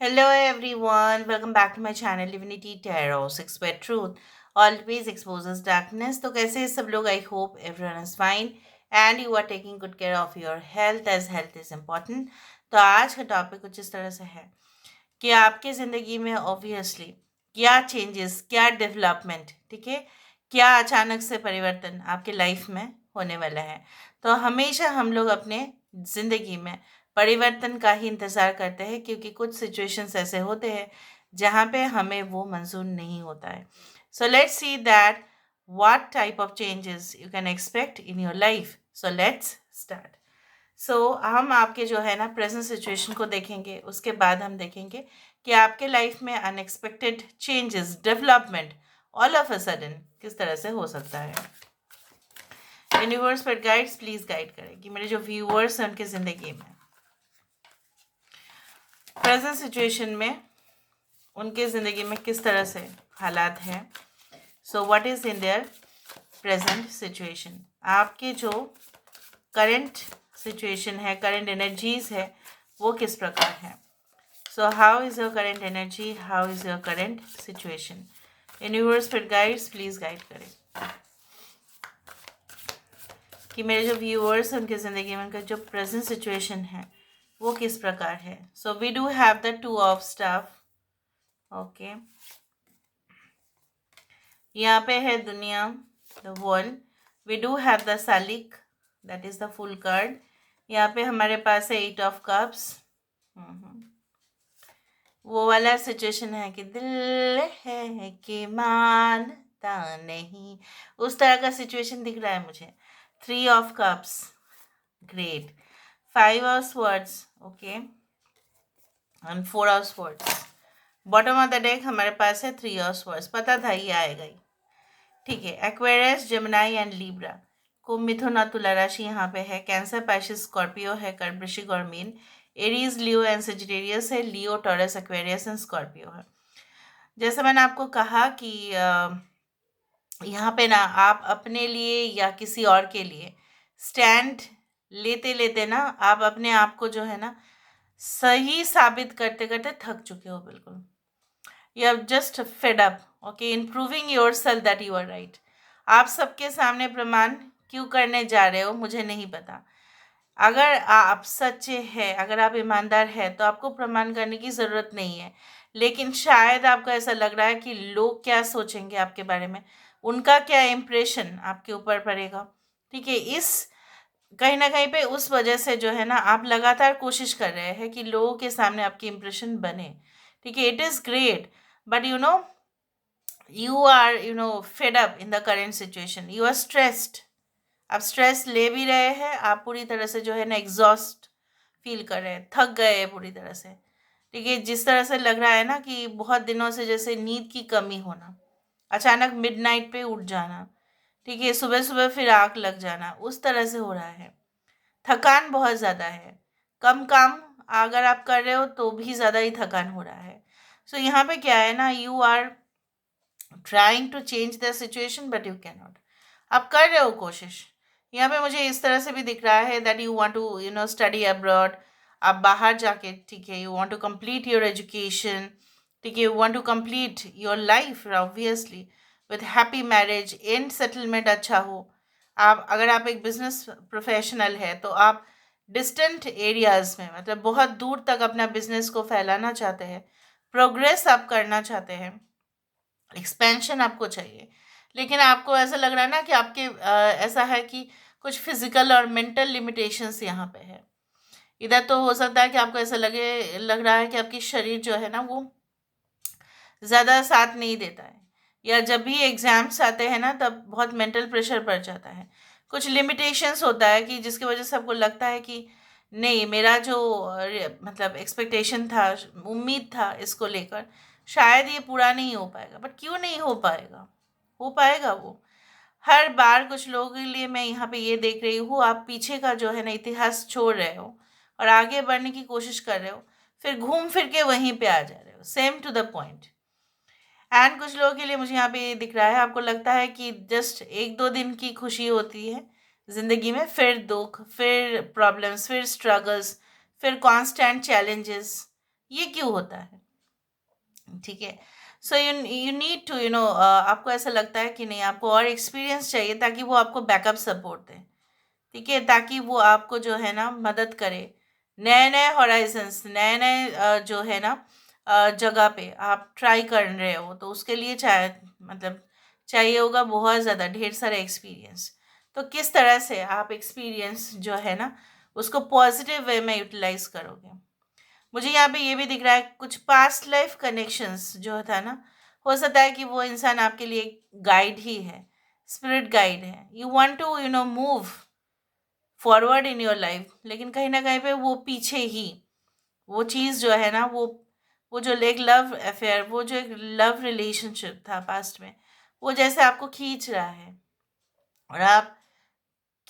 Hello everyone, welcome back to my channel Divinity Tarot 6 Where Truth always exposes darkness. तो कैसे हैं सब लोग? I hope everyone is fine and you are taking good care of your health as health is important. तो आज का topic कुछ इस तरह से है कि आपके ज़िंदगी में ऑब्वियसली क्या चेंजेस, क्या डेवलपमेंट, ठीक है, क्या अचानक से परिवर्तन आपके लाइफ में होने वाला है। तो हमेशा हम लोग अपने ज़िंदगी में परिवर्तन का ही इंतज़ार करते हैं क्योंकि कुछ सिचुएशंस ऐसे होते हैं जहाँ पे हमें वो मंज़ूर नहीं होता है। So let's see that what type of changes you can expect in your life. So let's start. हम आपके जो है ना प्रेजेंट सिचुएशन को देखेंगे, उसके बाद हम देखेंगे कि आपके लाइफ में unexpected changes, development all of a sudden किस तरह से हो सकता है। यूनिवर्स पर गाइड्स प्लीज गाइड करें कि मेरे जो व्यूअर्स हैं उनकी ज़िंदगी में प्रेजेंट सिचुएशन में उनके ज़िंदगी में किस तरह से हालात हैं। So what is in their present situation, आपके जो करंट सिचुएशन है, करंट एनर्जीज है, वो किस प्रकार है। So how is your current energy, how is your current situation. Universe फिर गाइड्स प्लीज़ गाइड करें कि मेरे जो व्यूअर्स हैं उनके ज़िंदगी में उनका जो प्रेजेंट सिचुएशन है वो किस प्रकार है। So we do have the two of staff. Okay, यहाँ पे है दुनिया, the world. We do have the सालिक, that is the full card. यहाँ पे हमारे पास है एट ऑफ कप्स। वो वाला सिचुएशन है कि दिल है कि मानता नहीं, उस तरह का सिचुएशन दिख रहा है मुझे। Three of cups, great. Five of swords, okay, and four of swords. Bottom of the deck हमारे पास है थ्री ऑफ स्वर्ड्स। पता था ये आएगा ही, ठीक है। Aquarius, Gemini and Libra. कुंभ, मिथुन और तुला राशि यहाँ पे है। कैंसर, पाइसेस, स्कॉर्पियो है। कर्क, वृश्चिक और mean. Aries, Leo and Sagittarius है। लियो, टॉरस, एक्वेरियस एंड स्कॉर्पियो है। जैसे मैंने आपको कहा कि यहाँ पे ना आप अपने लिए या किसी और के लिए स्टैंड लेते लेते ना आप अपने आप को जो है ना सही साबित करते करते थक चुके हो बिल्कुल। You have just fed up, okay, in proving yourself that you are right. आप सबके सामने प्रमाण क्यों करने जा रहे हो मुझे नहीं पता। अगर आप सच्चे हैं, अगर आप ईमानदार हैं, तो आपको प्रमाण करने की ज़रूरत नहीं है। लेकिन शायद आपको ऐसा लग रहा है कि लोग क्या सोचेंगे आपके बारे में, उनका क्या इम्प्रेशन आपके ऊपर पड़ेगा, ठीक है। इस कहीं न कहीं पे उस वजह से जो है ना आप लगातार कोशिश कर रहे हैं कि लोगों के सामने आपकी इम्प्रेशन बने, ठीक है। It is great, but you are fed up in the current situation, you are stressed। आप स्ट्रेस ले भी रहे हैं, आप पूरी तरह से जो है ना एग्जॉस्ट फील कर रहे हैं, थक गए हैं पूरी तरह से, ठीक है। जिस तरह से लग रहा है ना कि बहुत दिनों से जैसे नींद की कमी होना, अचानक मिडनाइट पे उठ जाना, ठीक है, सुबह सुबह फिर आँख लग जाना, उस तरह से हो रहा है। थकान बहुत ज़्यादा है, कम काम अगर आप कर रहे हो तो भी ज़्यादा ही थकान हो रहा है। सो यहाँ पे क्या है ना, you are trying to change the situation but you can not. आप कर रहे हो कोशिश। यहाँ पे मुझे इस तरह से भी दिख रहा है that you want to study abroad. आप बाहर जाके, ठीक है, you want to complete your education, ठीक है, you want to complete your life obviously with happy marriage, and settlement अच्छा हो। आप अगर आप एक बिजनेस प्रोफेशनल है तो आप डिस्टेंट एरियाज में, मतलब बहुत दूर तक अपना बिजनेस को फैलाना चाहते हैं, प्रोग्रेस आप करना चाहते हैं, एक्सपेंशन आपको चाहिए। लेकिन आपको ऐसा लग रहा है ना कि आपके ऐसा है कि कुछ फिजिकल और मेंटल लिमिटेशंस यहाँ पे है। इधर तो हो सकता है कि आपको ऐसा लग रहा है कि आपकी शरीर जो है ना वो ज़्यादा साथ नहीं देता है, या जब भी एग्ज़ाम्स आते हैं ना तब बहुत मेंटल प्रेशर पड़ जाता है। कुछ लिमिटेशंस होता है कि जिसकी वजह से आपको लगता है कि नहीं, मेरा जो मतलब एक्सपेक्टेशन था, उम्मीद था इसको लेकर, शायद ये पूरा नहीं हो पाएगा। बट क्यों नहीं हो पाएगा? हो पाएगा वो। हर बार कुछ लोगों के लिए मैं यहाँ पे ये देख रही हूँ, आप पीछे का जो है ना इतिहास छोड़ रहे हो और आगे बढ़ने की कोशिश कर रहे हो, फिर घूम फिर के वहीं पे आ जा रहे हो, same to the point. And कुछ लोगों के लिए मुझे यहाँ पे ये दिख रहा है, आपको लगता है कि जस्ट एक दो दिन की खुशी होती है ज़िंदगी में, फिर दुख, फिर प्रॉब्लम्स, फिर स्ट्रगल्स, फिर कांस्टेंट चैलेंजेस, ये क्यों होता है? ठीक है, सो यू नीड टू आपको ऐसा लगता है कि नहीं, आपको और एक्सपीरियंस चाहिए ताकि वो आपको बैकअप सपोर्ट दे, ठीक है, ताकि वो आपको जो है ना मदद करे, नए नए हॉराइजन्स, नए नए जो है ना जगह पे आप ट्राई कर रहे हो, तो उसके लिए मतलब चाहिए होगा बहुत ज़्यादा ढेर सारा एक्सपीरियंस। तो किस तरह से आप एक्सपीरियंस जो है ना उसको पॉजिटिव वे में यूटिलाइज करोगे? मुझे यहाँ पे ये भी दिख रहा है कुछ पास्ट लाइफ कनेक्शंस जो था ना, हो सकता है कि वो इंसान आपके लिए गाइड ही है, स्पिरिट गाइड है। You want to move forward in your life, लेकिन कहीं ना कहीं पे वो पीछे ही वो चीज़ जो है ना, वो जो एक लव अफेयर, वो जो एक लव रिलेशनशिप था पास्ट में, वो जैसे आपको खींच रहा है, और आप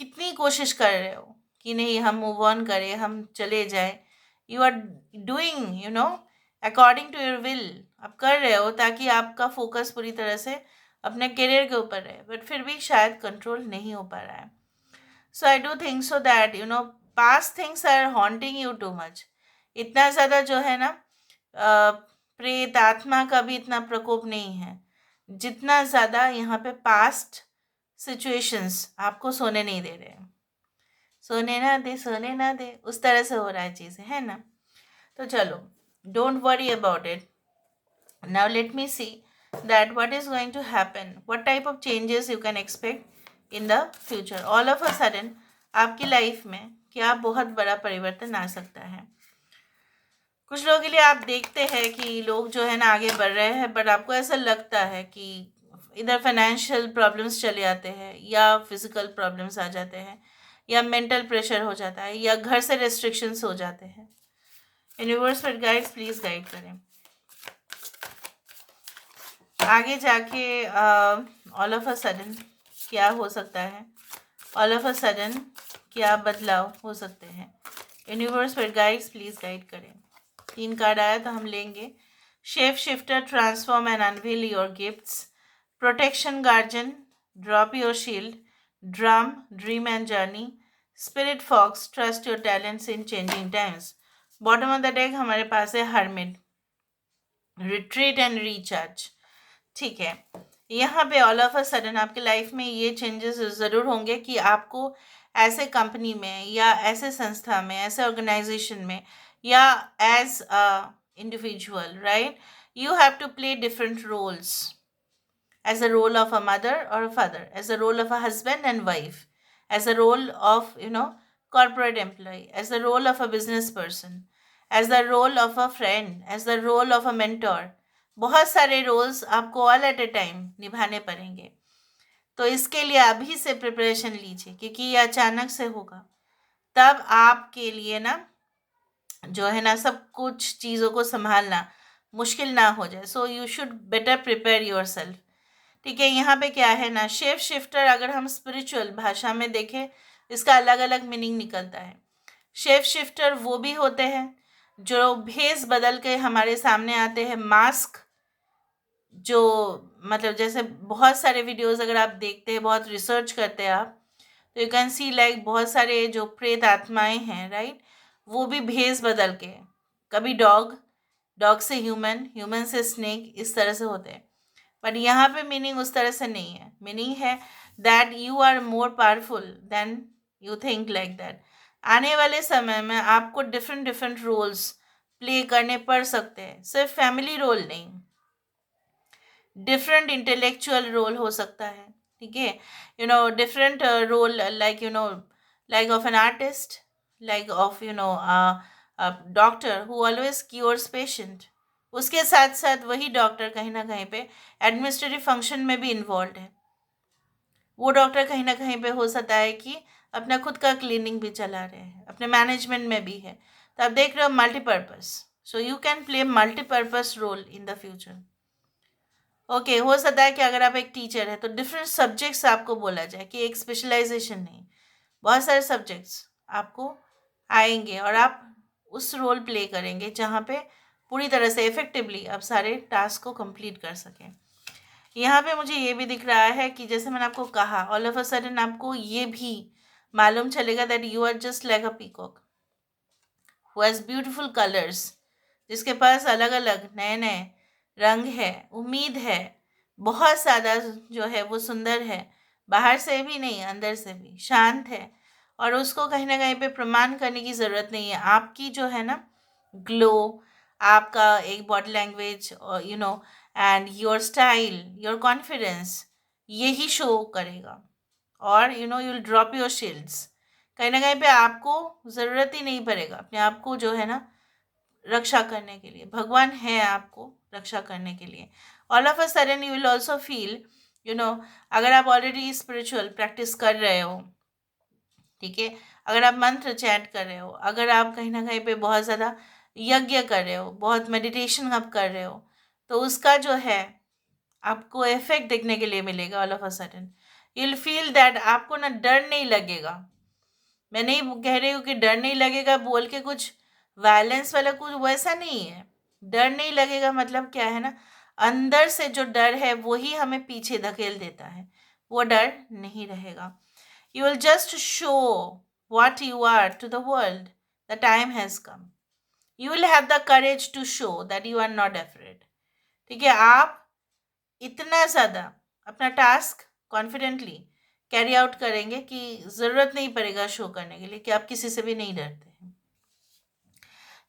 कितनी कोशिश कर रहे हो कि नहीं हम मूव ऑन करें, हम चले जाएं। You are doing according to your will, आप कर रहे हो ताकि आपका फोकस पूरी तरह से अपने करियर के ऊपर रहे, बट फिर भी शायद कंट्रोल नहीं हो पा रहा है। So I do think so that past things are haunting you too much. इतना ज़्यादा जो है ना प्रेत आत्मा का भी इतना प्रकोप नहीं है जितना ज़्यादा यहाँ पे पास्ट सिचुएशंस आपको सोने नहीं दे रहे हैं। सोने ना दे, सोने ना दे, उस तरह से हो रहा है चीज़ें, है ना? तो चलो, don't worry about it. Now let me see that what is going to happen, what type of changes you can expect in the future. all of a sudden आपकी लाइफ में क्या बहुत बड़ा परिवर्तन आ सकता है। कुछ लोगों के लिए आप देखते हैं कि लोग जो है ना आगे बढ़ रहे हैं, बट आपको ऐसा लगता है कि इधर फाइनेंशियल प्रॉब्लम्स चले आते हैं, या फिजिकल प्रॉब्लम्स आ जाते हैं, या मेंटल प्रेशर हो जाता है, या घर से रेस्ट्रिक्शंस हो जाते हैं। यूनिवर्स पर गाइड्स प्लीज गाइड करें। आगे जाके ऑल ऑफ अ सडन क्या हो सकता है, ऑल ऑफ अ सडन क्या बदलाव हो सकते हैं। यूनिवर्स पर गाइड्स प्लीज गाइड करें। 3 कार्ड आया तो हम लेंगे। Shape shifter, transform and unveil your gifts, protection guardian, drop your shield, drum, dream and journey, spirit fox, trust your talents in changing times. Bottom of the deck हमारे पास है hermit, retreat and recharge. ठीक है, यहाँ पे all of a sudden आपके life में ये चेंजेस ज़रूर होंगे कि आपको ऐसे कंपनी में, या ऐसे संस्था में, ऐसे ऑर्गेनाइजेशन में, या as a individual, right, you have to play different roles, as a role of a mother or a father, as a role of a husband and wife, as a role of corporate employee, as the role of a business person, as the role of a friend, as the role of a mentor. बहुत सारे roles आपको all at A time निभाने पड़ेंगे। तो इसके लिए अभी से प्रिपरेशन लीजिए, क्योंकि ये अचानक से होगा। तब आपके लिए ना जो है ना सब कुछ चीज़ों को संभालना मुश्किल ना हो जाए। So you should better prepare your self. ठीक है, यहाँ पे क्या है ना, शेप शिफ्टर अगर हम स्पिरिचुअल भाषा में देखें, इसका अलग अलग मीनिंग निकलता है। शेप शिफ्टर वो भी होते हैं जो भेस बदल के हमारे सामने आते हैं। मास्क जो मतलब जैसे बहुत सारे वीडियोस अगर आप देखते हैं, बहुत रिसर्च करते हैं आप, तो यू कैन सी लाइक बहुत सारे जो प्रेत आत्माएं हैं, राइट, वो भी भेस बदल के, कभी डॉग, डॉग से ह्यूमन, ह्यूमन से स्नेक, इस तरह से होते हैं। बट यहाँ पे मीनिंग उस तरह से नहीं है। मीनिंग है that you are more powerful than you think, like that. आने वाले समय में आपको डिफरेंट डिफरेंट रोल्स प्ले करने पड़ सकते हैं, सिर्फ फैमिली रोल नहीं, डिफरेंट इंटेलेक्चुअल रोल हो सकता है। ठीक है, different role, like of an artist, like of doctor who always cures patient. उसके साथ साथ वही डॉक्टर कहीं ना कहीं पे एडमिनिस्ट्रेटिव फंक्शन में भी इन्वॉल्व है। वो डॉक्टर कहीं ना कहीं पे हो सकता है कि अपना खुद का क्लिनिक भी चला रहे हैं, अपने मैनेजमेंट में भी है। तो आप देख रहे हो multipurpose, so you can play multipurpose role in the future. Okay, हो सकता है कि अगर आप एक टीचर है तो डिफरेंट सब्जेक्ट्स आपको बोला जाए, कि एक स्पेशलाइजेशन नहीं, बहुत सारे सब्जेक्ट्स आपको आएंगे और आप उस रोल प्ले करेंगे जहाँ पे पूरी तरह से इफेक्टिवली आप सारे टास्क को कंप्लीट कर सकें। यहाँ पे मुझे ये भी दिख रहा है कि जैसे मैंने आपको कहा, ऑल ऑफ अ सडन आपको ये भी मालूम चलेगा that you are just like a peacock who has beautiful colours. जिसके पास अलग अलग नए नए रंग है, उम्मीद है, बहुत ज़्यादा जो है वो सुंदर है, बाहर से भी नहीं अंदर से भी शांत है, और उसको कहीं ना कहीं पे प्रमाण करने की ज़रूरत नहीं है। आपकी जो है ना ग्लो, आपका एक body language, and your style, your confidence, यही शो करेगा। और you will drop your shields. कहीं ना कहीं पे आपको ज़रूरत ही नहीं पड़ेगा अपने आप को जो है ना रक्षा करने के लिए। भगवान है आपको रक्षा करने के लिए। All of a sudden you will also feel, you know अगर आप ऑलरेडी स्पिरिचुअल प्रैक्टिस कर रहे हो, ठीक है, अगर आप मंत्र चैंट कर रहे हो, अगर आप कहीं ना कहीं पे बहुत ज़्यादा यज्ञ कर रहे हो, बहुत मेडिटेशन आप कर रहे हो, तो उसका जो है आपको इफेक्ट देखने के लिए मिलेगा। All of a sudden you will feel that आपको ना डर नहीं लगेगा। मैं नहीं कह रही हूँ कि डर नहीं लगेगा बोल के कुछ वायलेंस वाला कुछ वैसा नहीं है। डर नहीं लगेगा मतलब क्या है ना, अंदर से जो डर है वही हमें पीछे धकेल देता है, वो डर नहीं रहेगा। You will just show what you are to the world. The time has come. You will have the courage to show that you are not afraid. ठीक है, आप इतना ज़्यादा अपना टास्क कॉन्फिडेंटली कैरी आउट करेंगे कि ज़रूरत नहीं पड़ेगा शो करने के लिए कि आप किसी से भी नहीं डरते हैं।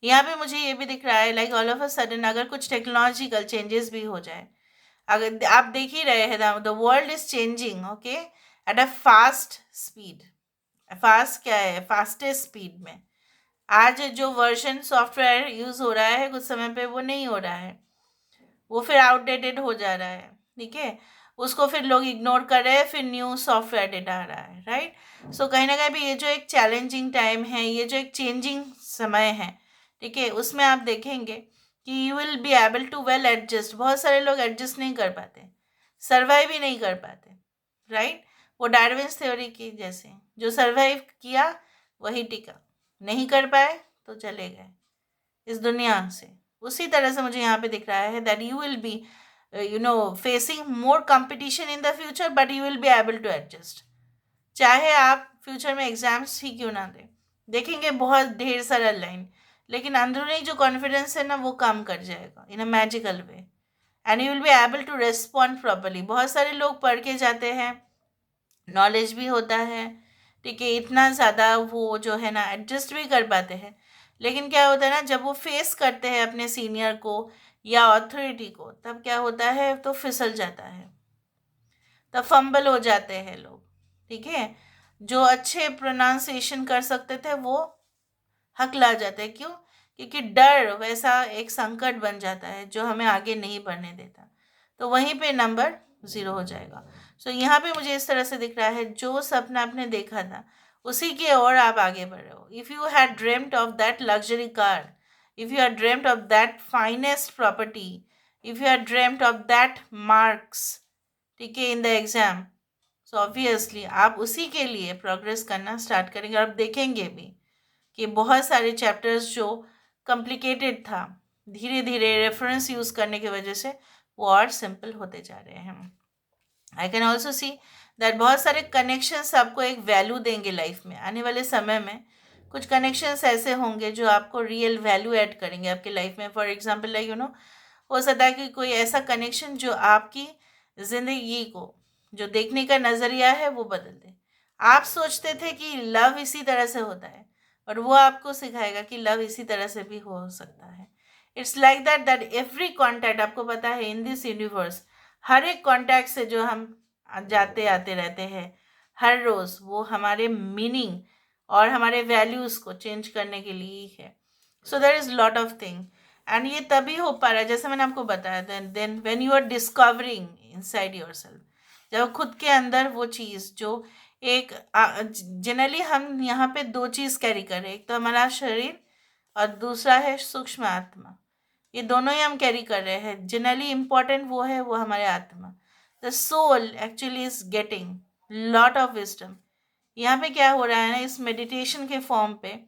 यहाँ पे मुझे ये भी दिख रहा है like all of a sudden अगर कुछ टेक्नोलॉजिकल चेंजेस भी हो जाए, अगर आप देख ही रहे हैं the world is changing, okay, at a fast speed. Fast क्या है, फास्टेस्ट स्पीड में। आज जो वर्जन सॉफ्टवेयर यूज़ हो रहा है कुछ समय पे वो नहीं हो रहा है, वो फिर आउटडेटेड हो जा रहा है, ठीक है, उसको फिर लोग इग्नोर कर रहे हैं, फिर न्यू सॉफ्टवेयर डेटा आ रहा है, राइट। सो कहीं ना कहीं भी ये जो एक चैलेंजिंग टाइम है, ये जो एक चेंजिंग समय है, ठीक है, उसमें आप देखेंगे कि you will be able to well adjust. बहुत सारे लोग एडजस्ट नहीं कर पाते, सर्वाइव ही नहीं कर पाते, राइट। वो डार्विन्स थ्योरी की जैसे, जो सर्वाइव किया वही टिका, नहीं कर पाए तो चले गए इस दुनिया से। उसी तरह से मुझे यहाँ पे दिख रहा है that you will be facing more competition in the future, but you will be able to adjust. चाहे आप फ्यूचर में एग्जाम्स ही क्यों ना दें, देखेंगे बहुत ढेर सारा लाइन, लेकिन अंदरूनी जो कॉन्फिडेंस है ना वो काम कर जाएगा in a magical way, and you will be able to respond properly. बहुत सारे लोग पढ़ के जाते हैं, नॉलेज भी होता है, ठीक है, इतना ज़्यादा वो जो है ना एडजस्ट भी कर पाते हैं, लेकिन क्या होता है ना जब वो फेस करते हैं अपने सीनियर को या अथॉरिटी को, तब क्या होता है तो फिसल जाता है, तब फंबल हो जाते हैं लोग, ठीक है। जो अच्छे प्रोनाउंसिएशन कर सकते थे वो हकला जाते हैं, क्यों? क्योंकि डर वैसा एक संकट बन जाता है जो हमें आगे नहीं बढ़ने देता, तो वहीं पे नंबर 0 हो जाएगा। सो यहाँ पे मुझे इस तरह से दिख रहा है जो सपना आपने देखा था उसी की ओर आप आगे बढ़ रहे हो। If you had dreamed of that luxury car, if you had dreamed of that finest property, if you had dreamed of that marks, ठीक है, in the exam, so obviously आप उसी के लिए प्रोग्रेस करना स्टार्ट करेंगे। और आप देखेंगे भी कि बहुत सारे चैप्टर्स जो कॉम्प्लिकेटेड था, धीरे धीरे रेफरेंस यूज़ करने की वजह से वो और सिंपल होते जा रहे हैं। I can also see that बहुत सारे कनेक्शंस आपको एक वैल्यू देंगे लाइफ में। आने वाले समय में कुछ कनेक्शंस ऐसे होंगे जो आपको रियल वैल्यू ऐड करेंगे आपकी लाइफ में। फॉर एग्जांपल लाइक हो सकता है कि कोई ऐसा कनेक्शन जो आपकी ज़िंदगी को, जो देखने का नज़रिया है वो बदल दे। आप सोचते थे कि लव इसी तरह से होता है, और वो आपको सिखाएगा कि लव इसी तरह से भी हो सकता है। It's like that every contact, आपको पता है इन दिस यूनिवर्स हर एक कॉन्टैक्ट से जो हम जाते आते रहते हैं हर रोज़, वो हमारे मीनिंग और हमारे वैल्यूज़ को चेंज करने के लिए ही है। So there is lot of thing, and ये तभी हो पा रहा है जैसे मैंने आपको बताया, then when you are discovering inside yourself, जब खुद के अंदर वो चीज़ जो एक जनरली हम यहाँ पे दो चीज़ कैरी कर रहे हैं, एक तो हमारा शरीर और दूसरा है सूक्ष्म आत्मा। ये दोनों ही हम कैरी कर रहे हैं। जनरली इम्पॉर्टेंट वो है, वो हमारे आत्मा। The soul actually is getting lot of wisdom. यहाँ पे क्या हो रहा है ना, इस मेडिटेशन के फॉर्म पे,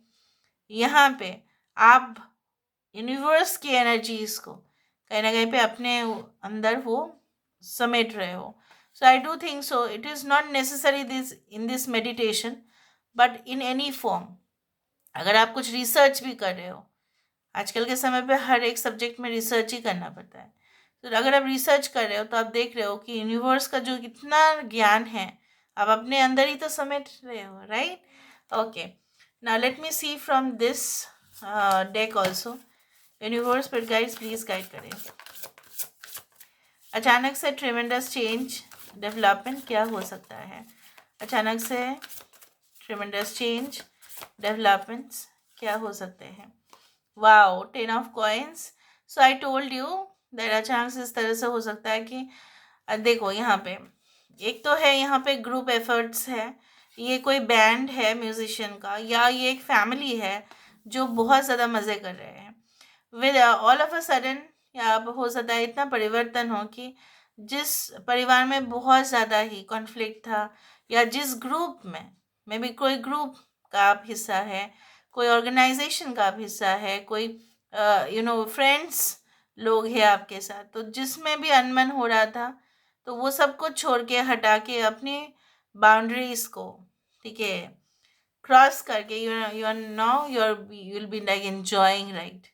यहाँ पे आप यूनिवर्स की एनर्जीज को कहीं ना कहीं पे अपने अंदर वो समेट रहे हो। So I do think so it is not necessary this in this meditation, but in any form. अगर आप कुछ रिसर्च भी कर रहे हो, आजकल के समय पे हर एक सब्जेक्ट में रिसर्च ही करना पड़ता है। तो अगर आप रिसर्च कर रहे हो तो आप देख रहे हो कि यूनिवर्स का जो कितना ज्ञान है आप अपने अंदर ही तो समेट रहे हो, right? Okay, now let me see from this deck also. Universe पर गाइड्स प्लीज गाइड करें। अचानक से ट्रेमेंडस चेंज डेवलपमेंट क्या हो सकता है? अचानक से ट्रेमेंडस चेंज डेवलपमेंट्स क्या हो सकते हैं? Wow, 10 of coins. So I told you that अचानक से इस तरह से हो सकता है कि देखो यहाँ पे एक तो है, यहाँ पे ग्रुप एफर्ट्स है, ये कोई बैंड है म्यूजिशियन का, या ये एक फैमिली है जो बहुत ज़्यादा मज़े कर रहे हैं with all of a sudden. या अब हो सकता है इतना परिवर्तन हो कि जिस परिवार में बहुत ज़्यादा ही कॉन्फ्लिक्ट था, या जिस ग्रुप में मे बी कोई ग्रुप का आप हिस्सा है, कोई ऑर्गेनाइजेशन का आप हिस्सा है, कोई फ्रेंड्स लोग हैं आपके साथ, तो जिसमें भी अनबन हो रहा था तो वो सब कुछ छोड़ के हटा के अपनी बाउंड्रीज को, ठीक है, क्रॉस करके you are now you will be like enjoying, right?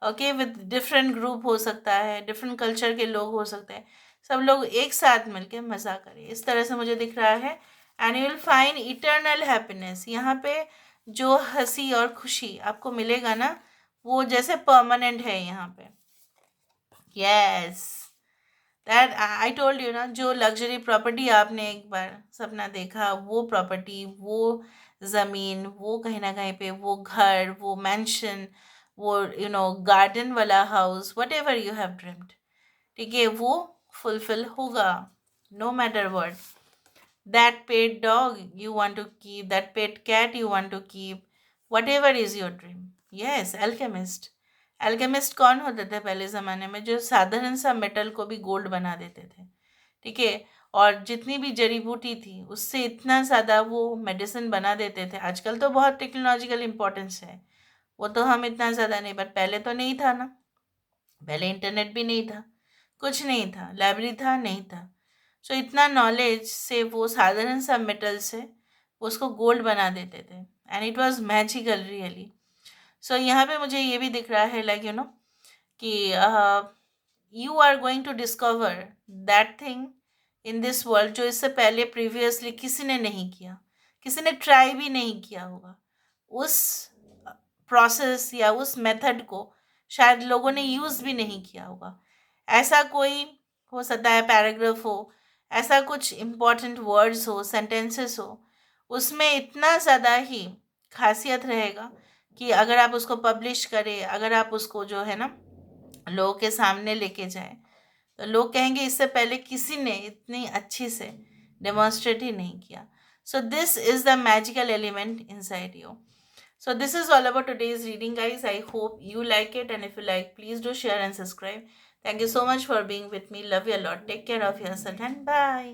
Okay, with different group हो सकता है, डिफरेंट कल्चर के लोग हो सकते हैं, सब लोग एक साथ मिलके मज़ा करें, इस तरह से मुझे दिख रहा है। And you will find eternal happiness. यहाँ पे जो हंसी और खुशी आपको मिलेगा ना, वो जैसे परमानेंट है यहाँ पे। Yes, that I told you ना, जो लग्जरी प्रॉपर्टी आपने एक बार सपना देखा, वो प्रॉपर्टी, वो ज़मीन, वो कहीं ना कहीं पे वो घर, वो मैंशन, वो गार्डन वाला house, whatever you have dreamed, ठीक है, वो फुलफिल होगा no matter what. That pet dog you want to keep, that pet cat you want to keep, whatever is your dream. Yes, alchemist. Alchemist कौन होते थे पहले ज़माने में? जो साधारण सा मेटल को भी गोल्ड बना देते थे, ठीक है, और जितनी भी जड़ी बूटी थी उससे इतना ज़्यादा वो मेडिसिन बना देते थे। आजकल तो बहुत टेक्नोलॉजिकल इम्पोर्टेंस है, वो तो हम इतना ज़्यादा नहीं, बट पहले तो नहीं था ना, पहले इंटरनेट भी नहीं था, कुछ नहीं था, लाइब्रेरी था नहीं था। सो इतना नॉलेज से वो साधारण सा मेटल से उसको गोल्ड बना देते थे, and it was magical really. So यहाँ पे मुझे ये भी दिख रहा है लाइक कि you are going to discover that thing in this world जो इससे पहले प्रीवियसली किसी ने नहीं किया, किसी ने ट्राई भी नहीं किया होगा। उस प्रोसेस या उस मेथड को शायद लोगों ने यूज़ भी नहीं किया होगा। ऐसा कोई हो सकता है पैराग्राफ हो, ऐसा कुछ इम्पोर्टेंट वर्ड्स हो, सेंटेंसेस हो, उसमें इतना ज़्यादा ही खासियत रहेगा कि अगर आप उसको पब्लिश करें, अगर आप उसको जो है ना लोगों के सामने लेके जाएं, तो लोग कहेंगे इससे पहले किसी ने इतनी अच्छी से डेमोन्स्ट्रेट ही नहीं किया। So this is the magical element inside you. So this is all about today's reading, guys. I hope you like it, and if you like, please do share and subscribe. Thank you so much for being with me. Love you a lot. Take care of yourself and bye.